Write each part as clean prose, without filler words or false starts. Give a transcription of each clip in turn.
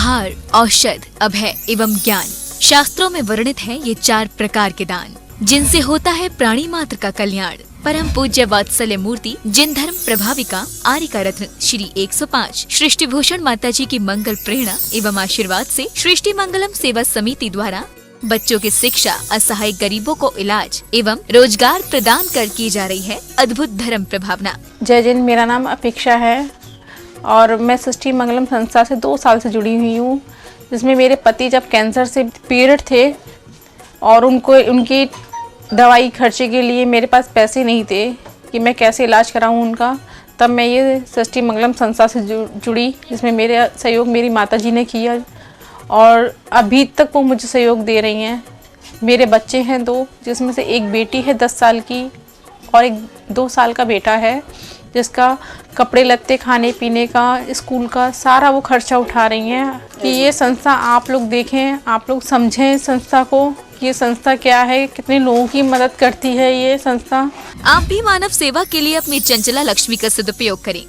आहार, औषध, अभय एवं ज्ञान। शास्त्रों में वर्णित है ये 4 प्रकार के दान, जिनसे होता है प्राणी मात्र का कल्याण। परम पूज्य वात्सल्य मूर्ति जिन धर्म प्रभाविका आर्यिका रत्न श्री 105 सृष्टि भूषण माता जी की मंगल प्रेरणा एवं आशीर्वाद से सृष्टि मंगलम सेवा समिति द्वारा बच्चों की शिक्षा, असहाय गरीबों को इलाज एवं रोजगार प्रदान कर की जा रही है अद्भुत धर्म प्रभावना। जय जिन, मेरा नाम अपेक्षा है और मैं सृष्टि मंगलम संस्था से 2 साल से जुड़ी हुई हूँ, जिसमें मेरे पति जब कैंसर से पीड़ित थे और उनकी दवाई खर्चे के लिए मेरे पास पैसे नहीं थे कि मैं कैसे इलाज कराऊं उनका, तब मैं ये सृष्टि मंगलम संस्था से जुड़ी, जिसमें मेरे सहयोग मेरी माताजी ने किया और अभी तक वो मुझे सहयोग दे रही हैं। मेरे बच्चे हैं 2, जिसमें से एक बेटी है 10 साल की और एक 2 साल का बेटा है, जिसका कपड़े लत्ते, खाने पीने का, स्कूल का सारा वो खर्चा उठा रही हैं। कि ये संस्था आप लोग देखें, आप लोग समझें संस्था को, कि ये संस्था क्या है, कितने लोगों की मदद करती है ये संस्था। आप भी मानव सेवा के लिए अपनी चंचला लक्ष्मी का सदुपयोग करें।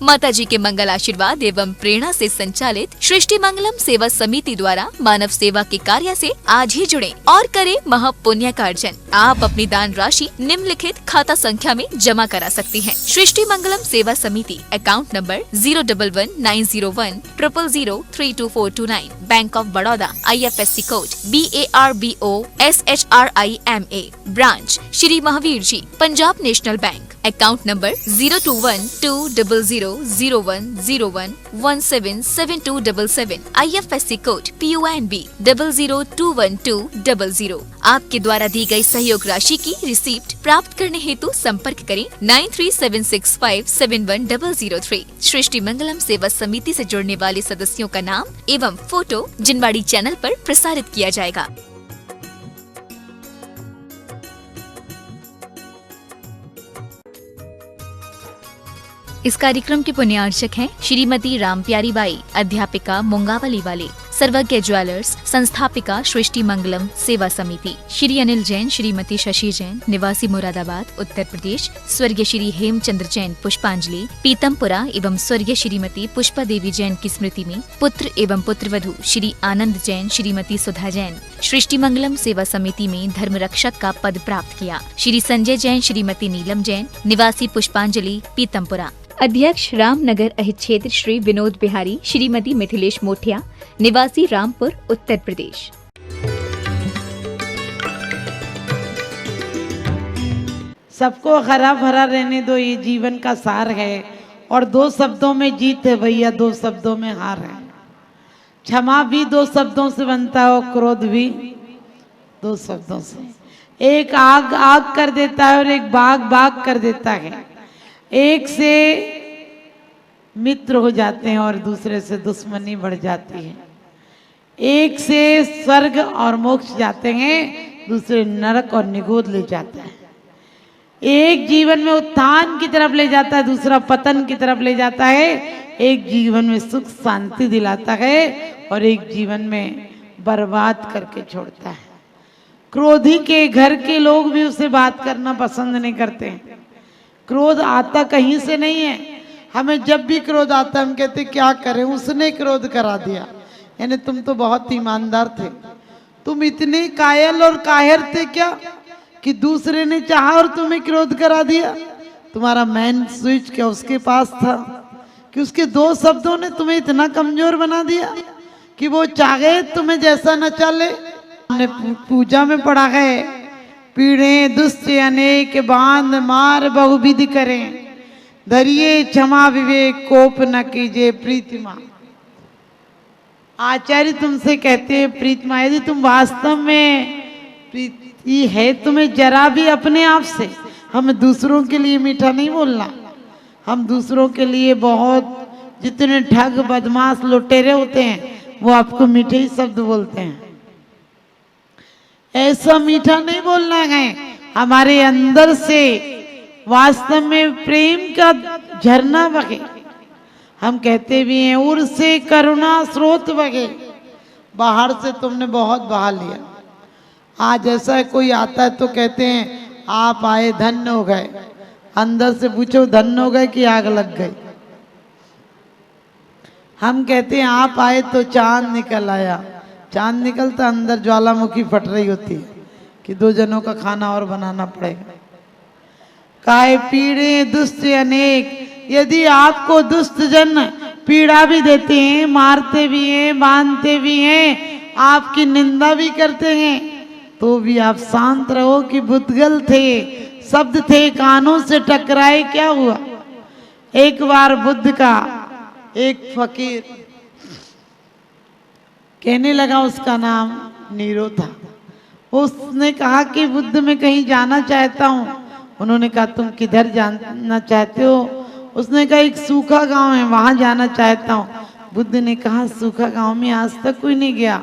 माता जी के मंगल आशीर्वाद एवं प्रेरणा से संचालित सृष्टि मंगलम सेवा समिति द्वारा मानव सेवा के कार्य से आज ही जुड़ें और करें महापुण्य का अर्जन। आप अपनी दान राशि निम्नलिखित खाता संख्या में जमा करा सकती हैं। सृष्टि Mangalam Seva Samiti, account number 011901000322429, bank of Baroda, IFSC code BARBOSHRIMA, branch Shri Mahavir ji, Punjab national bank, account number 021200101177277, IFSC code PONB 0021200। आपके द्वारा दी गई सहयोग राशि की रिसीप्ट प्राप्त करने हेतु संपर्क करें 9376571003। सृष्टि मंगलम सेवा समिति से जुड़ने वाले सदस्यों का नाम एवं फोटो जिनवाड़ी चैनल पर प्रसारित किया जाएगा। इस कार्यक्रम के पुण्यार्चक हैं श्रीमती रामप्यारी बाई, अध्यापिका मुंगावली वाले, सर्वज्ञ ज्वेलर्स, संस्थापिका सृष्टि मंगलम सेवा समिति, श्री अनिल जैन, श्रीमती शशि जैन, निवासी मुरादाबाद उत्तर प्रदेश, स्वर्गीय श्री हेमचंद्र जैन पुष्पांजलि, पीतमपुरा एवं स्वर्गीय श्रीमती पुष्पा देवी जैन की स्मृति में पुत्र एवं पुत्रवधू श्री आनंद जैन, श्रीमती सुधा जैन सृष्टि मंगलम सेवा समिति में धर्म रक्षक का पद प्राप्त किया। श्री संजय जैन, श्रीमती नीलम जैन, निवासी पुष्पांजलि पीतमपुरा। अध्यक्ष रामनगर अहित क्षेत्र श्री विनोद बिहारी, श्रीमती मिथिलेश मोठिया, निवासी रामपुर उत्तर प्रदेश। सबको हरा भरा रहने दो, ये जीवन का सार है। और 2 शब्दों में जीत है भैया, 2 शब्दों में हार है। क्षमा भी 2 शब्दों से बनता है और क्रोध भी 2 शब्दों से। एक आग आग कर देता है और एक बाग बाग कर देता है। एक से मित्र हो जाते हैं और दूसरे से दुश्मनी बढ़ जाती है। एक से स्वर्ग और मोक्ष जाते हैं, दूसरे नरक और निगोद ले जाता है। एक जीवन में उत्थान की तरफ ले जाता है, दूसरा पतन की तरफ ले जाता है। एक जीवन में सुख शांति दिलाता है और एक जीवन में बर्बाद करके छोड़ता है। क्रोधी के घर के लोग भी उससे बात करना पसंद नहीं करते हैं। क्रोध आता कहीं से नहीं है। हमें जब भी क्रोध आता हम कहते क्या करें, उसने क्रोध करा दिया, यानी तुम तो बहुत ईमानदार थे, तुम इतने कायल और काहिर थे क्या कि दूसरे ने चाहा और तुम्हें क्रोध करा दिया। तुम्हारा मैन स्विच क्या उसके पास था कि उसके 2 शब्दों ने तुम्हें इतना कमजोर बना दिया कि वो चाहे तुम्हें जैसा न चले। हमने पूजा में पढ़ा है, पीड़े दुष्ट अनेक बांध मार बहुविधि करें, धरिए क्षमा विवेक कोप न कीजिए प्रीतिमा। आचार्य तुमसे कहते हैं प्रीतिमा, यदि तुम वास्तव में प्रीति है तुम्हें जरा भी अपने आप से, हमें दूसरों के लिए मीठा नहीं बोलना। हम दूसरों के लिए बहुत, जितने ठग बदमाश लुटेरे होते हैं वो आपको मीठे ही शब्द बोलते हैं, ऐसा मीठा नहीं बोलना है। हमारे अंदर से वास्तव में प्रेम का झरना बगे। हम कहते भी हैं उर से करुणा स्रोत बगे। बाहर से तुमने बहुत बहा लिया, आज ऐसा कोई आता है तो कहते हैं आप आए धन्य हो गए, अंदर से पूछो धन्य हो गए कि आग लग गई। हम कहते हैं आप आए तो चांद निकल आया, चांद निकलता अंदर ज्वालामुखी फट रही होती है कि 2 जनों का खाना और बनाना पड़ेगा। काय पीड़े दुष्ट अनेक, यदि आपको दुष्ट जन पीड़ा भी देते हैं, मारते भी हैं, बांधते भी हैं, आपकी निंदा भी करते हैं, तो भी आप शांत रहो कि बुद्गल थे, शब्द थे, कानों से टकराए, क्या हुआ। एक बार बुद्ध का एक फकीर कहने लगा, उसका नाम नीरो था। उसने कहा कि बुद्ध मैं कहीं जाना चाहता हूँ। उन्होंने कहा तुम किधर जाना चाहते हो। उसने कहा एक सूखा गांव है, वहां जाना चाहता हूँ। बुद्ध ने कहा सूखा गांव में आज तक कोई नहीं गया,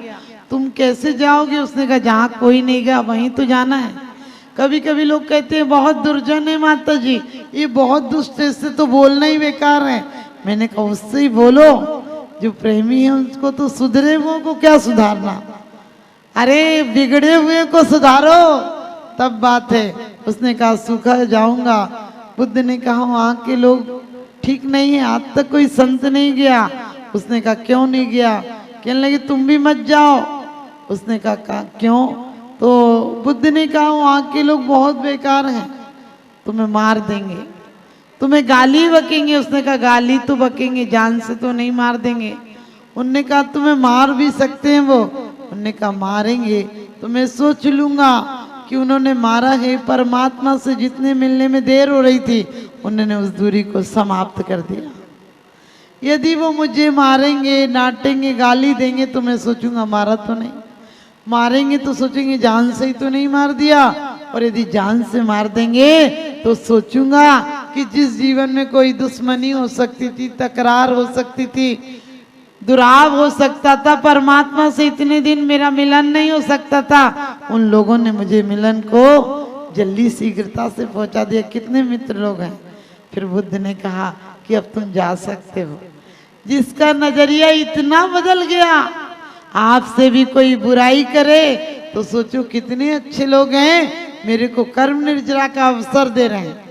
तुम कैसे जाओगे। उसने कहा जहाँ कोई नहीं गया वहीं तो जाना है। कभी कभी लोग कहते हैं बहुत दुर्जन है माता जी, ये बहुत दुष्ट है, इससे तो बोलना ही बेकार है। मैंने कहा उससे ही बोलो, जो प्रेमी है उसको तो सुधरे, वो को क्या सुधारना। अरे बिगड़े हुए को सुधारो तब बात है। उसने कहा सूखा जाऊंगा। बुद्ध ने कहा वहाँ के लोग ठीक नहीं है, आज तक कोई संत नहीं गया। उसने कहा क्यों नहीं गया। कहने लगे तुम भी मत जाओ। उसने कहा क्यों। तो बुद्ध ने कहा वहाँ के लोग बहुत बेकार हैं, तुम्हें मार देंगे, तुम्हें गाली बकेंगे। उसने कहा गाली तो बकेंगे, जान से तो नहीं मार देंगे। उनने कहा तुम्हें मार भी सकते हैं वो। उनने कहा मारेंगे तो मैं सोच लूंगा कि उन्होंने मारा है। परमात्मा से जितने मिलने में देर हो रही थी, उन्होंने उस दूरी को समाप्त कर दिया। यदि वो मुझे मारेंगे, डांटेंगे, गाली देंगे तो मैं सोचूंगा मारा तो नहीं। मारेंगे तो सोचेंगे जान से ही तो नहीं मार दिया। और यदि जान से मार देंगे तो सोचूंगा कि जिस जीवन में कोई दुश्मनी हो सकती थी, तकरार हो सकती थी, दुराव हो सकता था, परमात्मा से इतने दिन मेरा मिलन नहीं हो सकता था, उन लोगों ने मुझे मिलन को जल्दी शीघ्रता से पहुंचा दिया। कितने मित्र लोग हैं। फिर बुद्ध ने कहा कि अब तुम जा सकते हो। जिसका नजरिया इतना बदल गया, आपसे भी कोई बुराई करे तो सोचो कितने अच्छे लोग हैं, मेरे को कर्म निर्जरा का अवसर दे रहे हैं,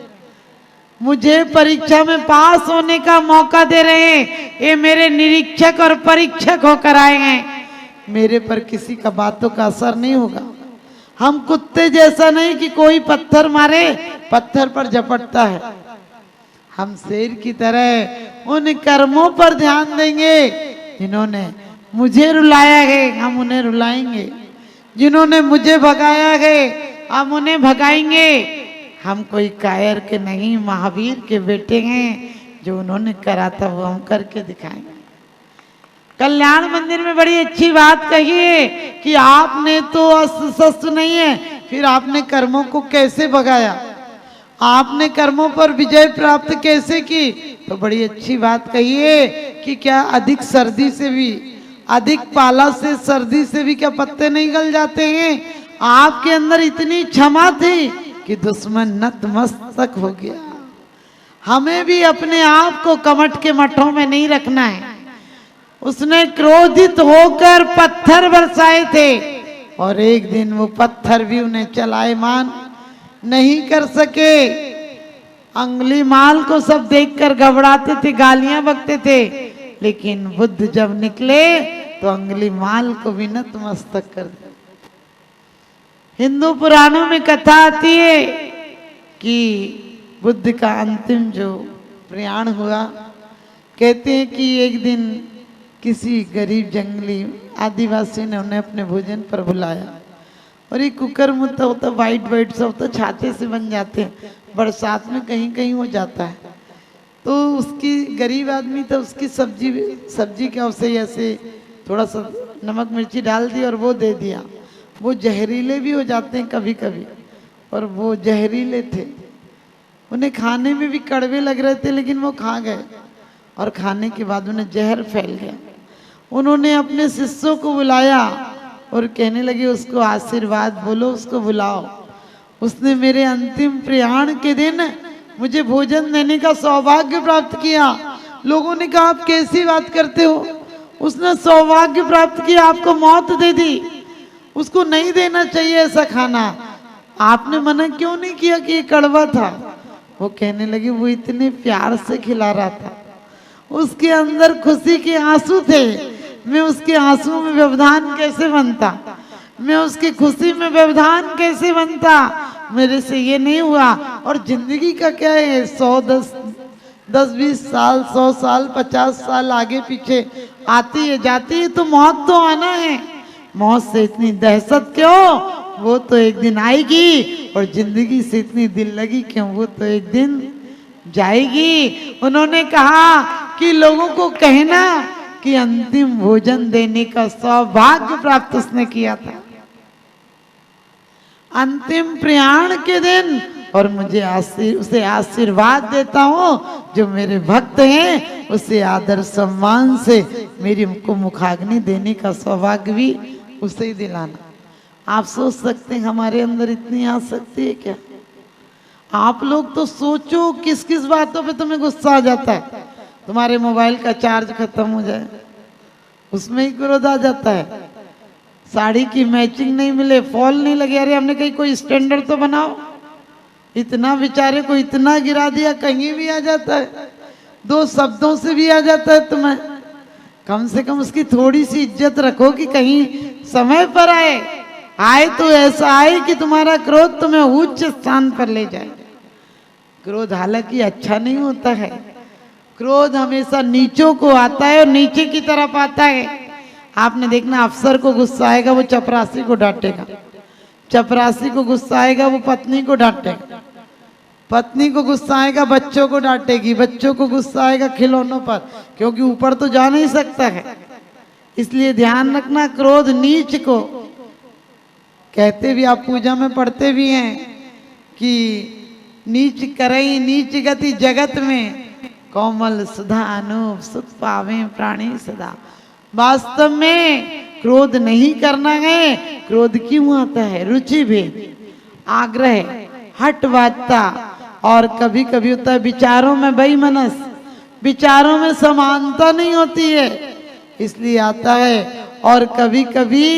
मुझे परीक्षा में पास होने का मौका दे रहे हैं। ये मेरे निरीक्षक और परीक्षक होकर आए हैं। मेरे पर किसी का बातों का असर नहीं होगा। हम कुत्ते जैसा नहीं कि कोई पत्थर मारे पत्थर पर झपटता है। हम शेर की तरह उन कर्मों पर ध्यान देंगे जिन्होंने मुझे रुलाया है, हम उन्हें रुलाएंगे। जिन्होंने मुझे भगाया है, हम उन्हें भगाएंगे। हम कोई कायर के नहीं, महावीर के बेटे हैं। जो उन्होंने करा था वो हम करके दिखाएंगे। कल्याण मंदिर में बड़ी अच्छी बात कही है कि आपने तो अस्त्र शस्त्र नहीं है, फिर आपने कर्मों को कैसे भगाया, आपने कर्मों पर विजय प्राप्त कैसे की। तो बड़ी अच्छी बात कही है कि क्या अधिक सर्दी से भी, अधिक पाला से, सर्दी से भी क्या पत्ते नहीं गल जाते हैं। आपके अंदर इतनी क्षमा थी कि दुश्मन नतमस्तक हो गया। हमें भी अपने आप को कमट के मठों में नहीं रखना है। उसने क्रोधित होकर पत्थर बरसाए थे और एक दिन वो पत्थर भी उन्हें चलायमान नहीं कर सके। अंगुलीमाल को सब देखकर घबराते थे, गालियां बकते थे, लेकिन बुद्ध जब निकले तो अंगुलीमाल को भी नतमस्तक कर दिया। हिंदू पुराणों में कथा आती है कि बुद्ध का अंतिम जो प्रयाण हुआ, कहते हैं कि एक दिन किसी गरीब जंगली आदिवासी ने उन्हें अपने भोजन पर बुलाया और एक कुकर मुद्दा होता, वाइट वाइट सा होता, छाते से बन जाते हैं, बरसात में कहीं कहीं हो जाता है। तो उसकी गरीब आदमी था, उसकी सब्जी क्या उसे ऐसे थोड़ा सा नमक मिर्ची डाल दी और वो दे दिया। वो जहरीले भी हो जाते हैं कभी कभी, और वो जहरीले थे, उन्हें खाने में भी कड़वे लग रहे थे, लेकिन वो खा गए और खाने के बाद उन्हें जहर फैल गया। उन्होंने अपने शिष्यों को बुलाया और कहने लगे उसको आशीर्वाद बोलो, उसको बुलाओ। उसने मेरे अंतिम प्रयाण के दिन मुझे भोजन देने का सौभाग्य प्राप्त किया। लोगों ने कहा आप कैसी बात करते हो, उसने सौभाग्य प्राप्त किया, आपको मौत दे दी, उसको नहीं देना चाहिए ऐसा खाना, आपने मना क्यों नहीं किया कि ये कड़वा था। वो कहने लगी वो इतने प्यार से खिला रहा था, उसके अंदर खुशी के आंसू थे, मैं उसके आंसुओं में व्यवधान कैसे बनता, मैं उसकी खुशी में व्यवधान कैसे बनता, मेरे से ये नहीं हुआ। और जिंदगी का क्या है, 10-20 साल, 100 साल, 50 साल आगे पीछे आती है जाती है, तो मौत तो आना है। मौत से इतनी दहशत क्यों, वो तो एक दिन आएगी। और जिंदगी से इतनी दिल लगी क्यों, वो तो एक दिन जाएगी। उन्होंने कहा कि लोगों को कहना कि अंतिम भोजन देने का सौभाग्य प्राप्त उसने किया था अंतिम प्रयाण के दिन। और मुझे उसे आशीर्वाद देता हूँ, जो मेरे भक्त हैं उसे आदर सम्मान से मेरी को मुखाग्नि देने का सौभाग्य भी उसे ही दिलाना। आप सोच सकते हैं हमारे अंदर इतनी आसक्ति है क्या? आप लोग तो सोचो किस किस बातों पे तुम्हें गुस्सा आ जाता है। तुम्हारे मोबाइल का चार्ज खत्म हो जाए, उसमें ही क्रोध आ जाता है। साड़ी की मैचिंग नहीं मिले, फॉल नहीं लगे, अरे हमने कहीं कोई स्टैंडर्ड तो बनाओ। इतना बेचारे को इतना गिरा दिया, कहीं भी आ जाता है, 2 शब्दों से भी आ जाता है। तुम्हें कम से कम उसकी थोड़ी सी इज्जत रखो कि कहीं समय पर आए तो ऐसा आए कि तुम्हारा क्रोध तुम्हें उच्च स्थान पर ले जाए। क्रोध हालांकि अच्छा नहीं होता है, क्रोध हमेशा नीचों को आता है और नीचे की तरफ आता है। आपने देखना, अफसर को गुस्सा आएगा वो चपरासी को डांटेगा, चपरासी को गुस्सा आएगा वो पत्नी को डांटेगा, पत्नी को गुस्सा आएगा बच्चों को डांटेगी, बच्चों को गुस्सा आएगा खिलौनों पर, क्योंकि ऊपर तो जा नहीं सकता है। इसलिए ध्यान रखना, क्रोध नीच को कहते भी, आप पूजा में पढ़ते भी हैं कि नीच करई नीच गति जगत में, कोमल सुधा अनूप सुख पावे प्राणी सदा। वास्तव में क्रोध नहीं करना है। क्रोध क्यों आता है? रुचि भेद, आग्रह, हठवादता, और कभी कभी होता है विचारों में वैमनस्य, विचारों में समानता नहीं होती है, इसलिए आता है। और कभी कभी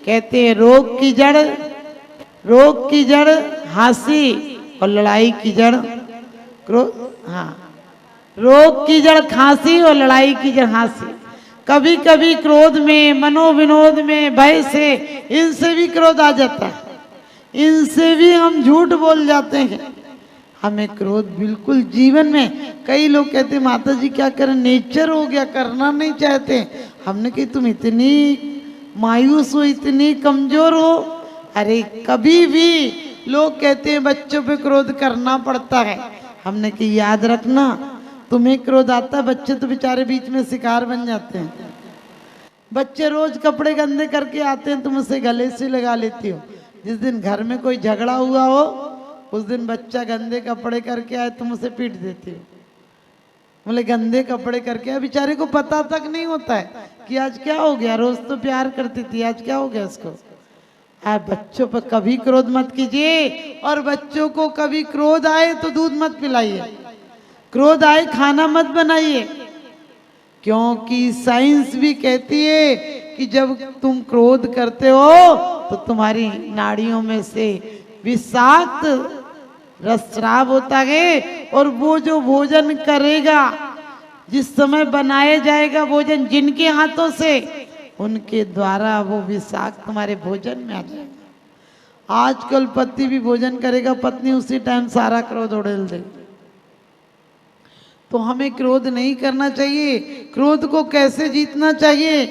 कहते हैं रोग की जड़ हंसी और लड़ाई की जड़ क्रोध। हाँ, रोग की जड़ खांसी और लड़ाई की जड़ हंसी। कभी कभी क्रोध में, मनोविनोद में, भय से, इनसे भी क्रोध आ जाता है, इनसे भी हम झूठ बोल जाते हैं। हमें क्रोध बिल्कुल जीवन में, कई लोग कहते माता जी क्या करें, नेचर हो गया, करना नहीं चाहते। हमने कही तुम इतनी मायूस हो, इतनी कमजोर हो। अरे कभी भी लोग कहते हैं बच्चों पे क्रोध करना पड़ता है, हमने कही याद रखना, तुम्हें क्रोध आता है, बच्चे तो बेचारे बीच में शिकार बन जाते हैं। बच्चे रोज कपड़े गंदे करके आते हैं, तुम उसे गले से लगा लेती हो। जिस दिन घर में कोई झगड़ा हुआ हो, उस दिन बच्चा गंदे कपड़े करके आए, तुम उसे पीट देती हो। बोले गंदे कपड़े करके आए, बेचारे को पता तक नहीं होता है कि आज क्या हो गया। रोज तो प्यार करती थी, आज क्या हो गया उसको। आप बच्चों पर कभी क्रोध मत कीजिए, और बच्चों को कभी क्रोध आए तो दूध मत पिलाइए, क्रोध आए खाना मत बनाइए, क्योंकि साइंस भी कहती है कि जब तुम क्रोध करते हो तो तुम्हारी नाड़ियों में से विषाक्त रसस्राव होता है, और वो जो भोजन करेगा, जिस समय बनाया जाएगा भोजन जिनके हाथों से, उनके द्वारा वो विषाक्त तुम्हारे भोजन में आ जाएगा। आजकल पति भी भोजन करेगा, पत्नी उसी टाइम सारा क्रोध उड़ेल देगी। तो हमें क्रोध नहीं करना चाहिए। क्रोध को कैसे जीतना चाहिए?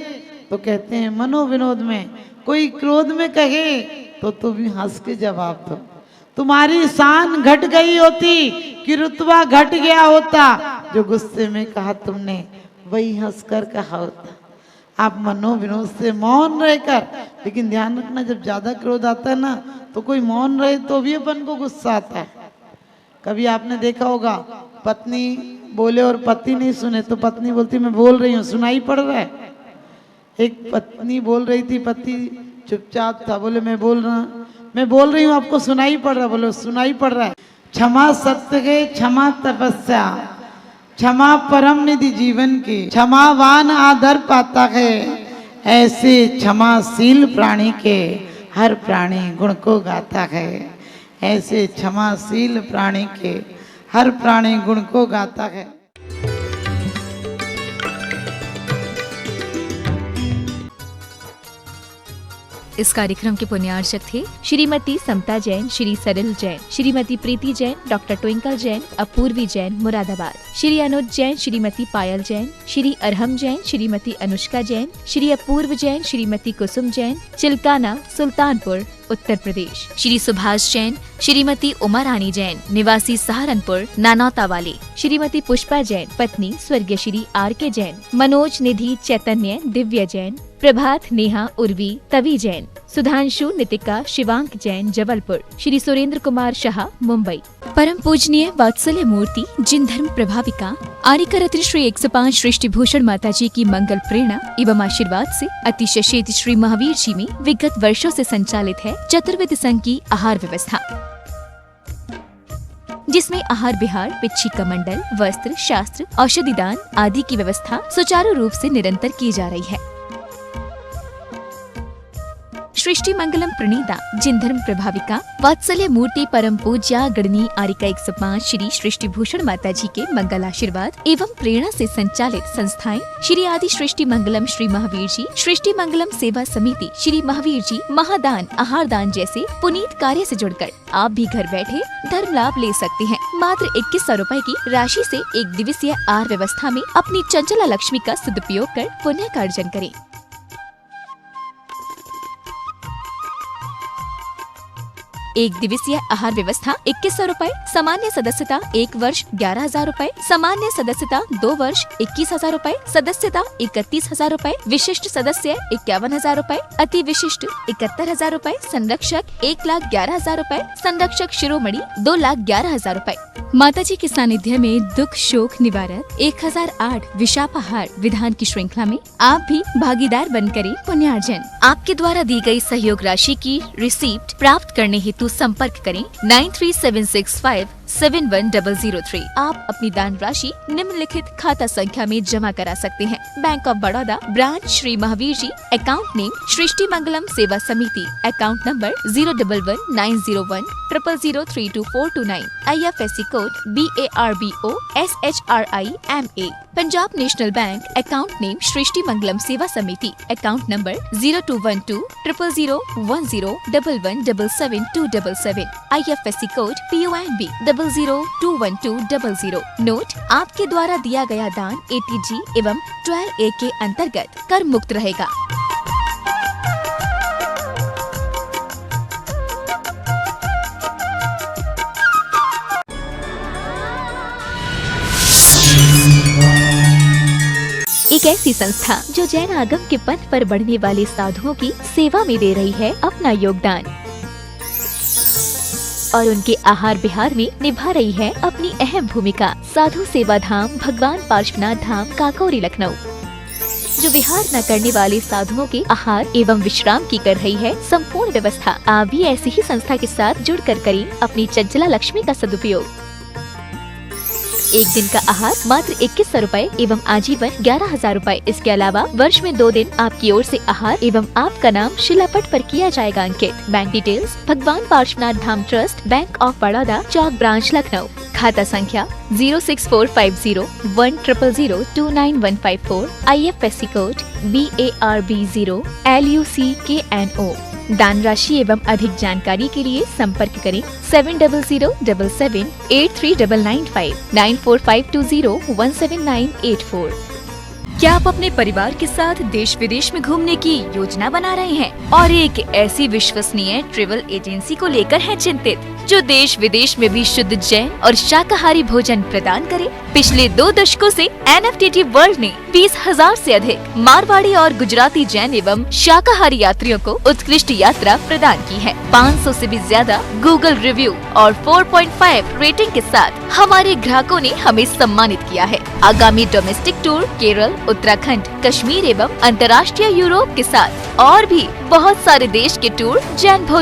तो कहते हैं मनोविनोद में। कोई क्रोध में कहे तो भी हंस के जवाब दो। तुम्हारी शान घट गई होती कि रुतबा घट गया होता, जो गुस्से में कहा तुमने वही हंसकर कहा होता। आप मनोविनोद से मौन रहकर, लेकिन ध्यान रखना जब ज्यादा क्रोध आता है ना, तो कोई मौन रहे तो भी अपन को गुस्सा आता है। कभी आपने देखा होगा, पत्नी बोले और पति नहीं सुने तो पत्नी बोलती मैं बोल रही हूँ, सुनाई पड़ रहा है। एक पत्नी बोल रही थी, पति चुपचाप था, बोले मैं बोल रही हूँ, आपको सुनाई पड़ रहा है? बोले सुनाई पड़ रहा है। क्षमा सत्य के, क्षमा तपस्या, क्षमा परम निधि जीवन की, क्षमावान आदर पाता है, ऐसे क्षमाशील प्राणी के हर प्राणी गुण को गाता है। ऐसे क्षमाशील प्राणी के हर प्राणी गुण को गाता है। इस कार्यक्रम के पुण्यार्चक थे श्रीमती समता जैन, श्री सरल जैन, श्रीमती प्रीति जैन, डॉक्टर ट्विंकल जैन, अपूर्वी जैन मुरादाबाद, श्री अनुज जैन, श्रीमती पायल जैन, श्री अरहम जैन, श्रीमती अनुष्का जैन, श्री अपूर्व जैन, श्रीमती कुसुम जैन, चिल्काना सुल्तानपुर उत्तर प्रदेश, श्री सुभाष जैन, श्रीमती उमा रानी जैन, निवासी सहारनपुर नानौता वाले, श्रीमती पुष्पा जैन, पत्नी स्वर्गीय श्री R.K. जैन, मनोज निधि चैतन्य दिव्य जैन, प्रभात नेहा उर्वी तवी जैन, सुधांशु नितिका शिवांक जैन जबलपुर, श्री सुरेंद्र कुमार शाह मुंबई। परम पूजनीय वात्सल्य मूर्ति जिन धर्म प्रभाविका आर्यका रत्न श्री 105 सृष्टि भूषण माता जी की मंगल प्रेरणा एवं आशीर्वाद से अतिशय श्री महावीर जी में विगत वर्षों से संचालित है चतुर्विध संघ की आहार व्यवस्था, जिसमें आहार विहार, पिच्छी कमंडल, वस्त्र, शास्त्र, औषधि दान आदि की व्यवस्था सुचारू रूप से निरंतर की जा रही है। सृष्टि मंगलम प्रणीता जिन धर्म प्रभाविका वात्सल्य मूर्ति परम पूज्या गणनी आर्यका 105 श्री सृष्टि भूषण माता जी के मंगल आशीर्वाद एवं प्रेरणा से संचालित संस्थाएं श्री आदि सृष्टि मंगलम श्री महावीर जी, सृष्टि मंगलम सेवा समिति, श्री महावीर जी महादान आहार दान जैसे पुनीत कार्य से जुड़कर आप भी घर बैठे धर्म लाभ ले सकते हैं। मात्र 2100 रुपए की राशि से एक दिवसीय आहार व्यवस्था में अपनी चंचला लक्ष्मी का सदुपयोग कर पुण्य का अर्जन करें। एक दिवसीय आहार व्यवस्था 2100 रुपए, सामान्य सदस्यता 1 वर्ष 11,000 रुपए, सामान्य सदस्यता 2 वर्ष 21,000 रुपए, सदस्यता 31,000 रुपए, विशिष्ट सदस्य 51,000 रुपए, अति विशिष्ट 71,000 रुपए, संरक्षक 1,11,000 रुपए, संरक्षक शिरोमणि 2,11,000 रुपए। माता जी के सानिध्य में दुख शोक निवारक 1008 विशापाहार विधान की श्रृंखला में आप भी भागीदार बन करें पुण्यार्जन। आपके द्वारा दी गई सहयोग राशि की रिसीप्ट प्राप्त करने हेतु संपर्क करें 9376571003। आप अपनी दान राशि निम्नलिखित खाता संख्या में जमा करा सकते हैं। Bank of Baroda, branch Shri Mahavir ji, account name Srishti Mangalam Seva Samiti, account number 011901000322429, IFSC code BARBO SHRIMA। Punjab national bank, account name Srishti Mangalam Seva Samiti, account number 02120001117777, IFSC code PONB 0021200। Note: आपके द्वारा दिया गया दान ATG एवं 12A के अंतर्गत कर मुक्त रहेगा। एक ऐसी संस्था जो जैन आगम के पथ पर बढ़ने वाले साधुओं की सेवा में दे रही है अपना योगदान और उनके आहार विहार में निभा रही है अपनी अहम भूमिका। साधु सेवा धाम भगवान पार्श्वनाथ धाम काकोरी लखनऊ, जो विहार न करने वाले साधुओं के आहार एवं विश्राम की कर रही है संपूर्ण व्यवस्था। आप भी ऐसी ही संस्था के साथ जुड़कर करें अपनी चंचला लक्ष्मी का सदुपयोग। एक दिन का आहार मात्र 2100 रुपए एवं आजीवन 11,000 रुपए। इसके अलावा वर्ष में 2 दिन आपकी ओर से आहार एवं आपका नाम शिलापट पर किया जाएगा अंकित। Bank details: Bhagwan Parshvanath Dham trust, bank of Baroda, Chowk branch Lucknow. खाता संख्या 064501000299154, IFSC कोड BARB0 LUCKNO। दान राशि एवं अधिक जानकारी के लिए संपर्क करें 7007783995 9452017984। क्या आप अपने परिवार के साथ देश विदेश में घूमने की योजना बना रहे हैं और एक ऐसी विश्वसनीय ट्रैवल एजेंसी को लेकर हैं चिंतित जो देश विदेश में भी शुद्ध जैन और शाकाहारी भोजन प्रदान करे? पिछले 2 दशकों से NFTT वर्ल्ड ने 20,000 से अधिक मारवाड़ी और गुजराती जैन एवं शाकाहारी यात्रियों को उत्कृष्ट यात्रा प्रदान की है। 500 से भी ज्यादा गूगल रिव्यू और 4.5 रेटिंग के साथ हमारे ग्राहकों ने हमें सम्मानित किया है। आगामी डोमेस्टिक टूर केरल, उत्तराखंड, कश्मीर एवं अंतर्राष्ट्रीय यूरोप के साथ और भी बहुत सारे देश के टूर जैन भोजन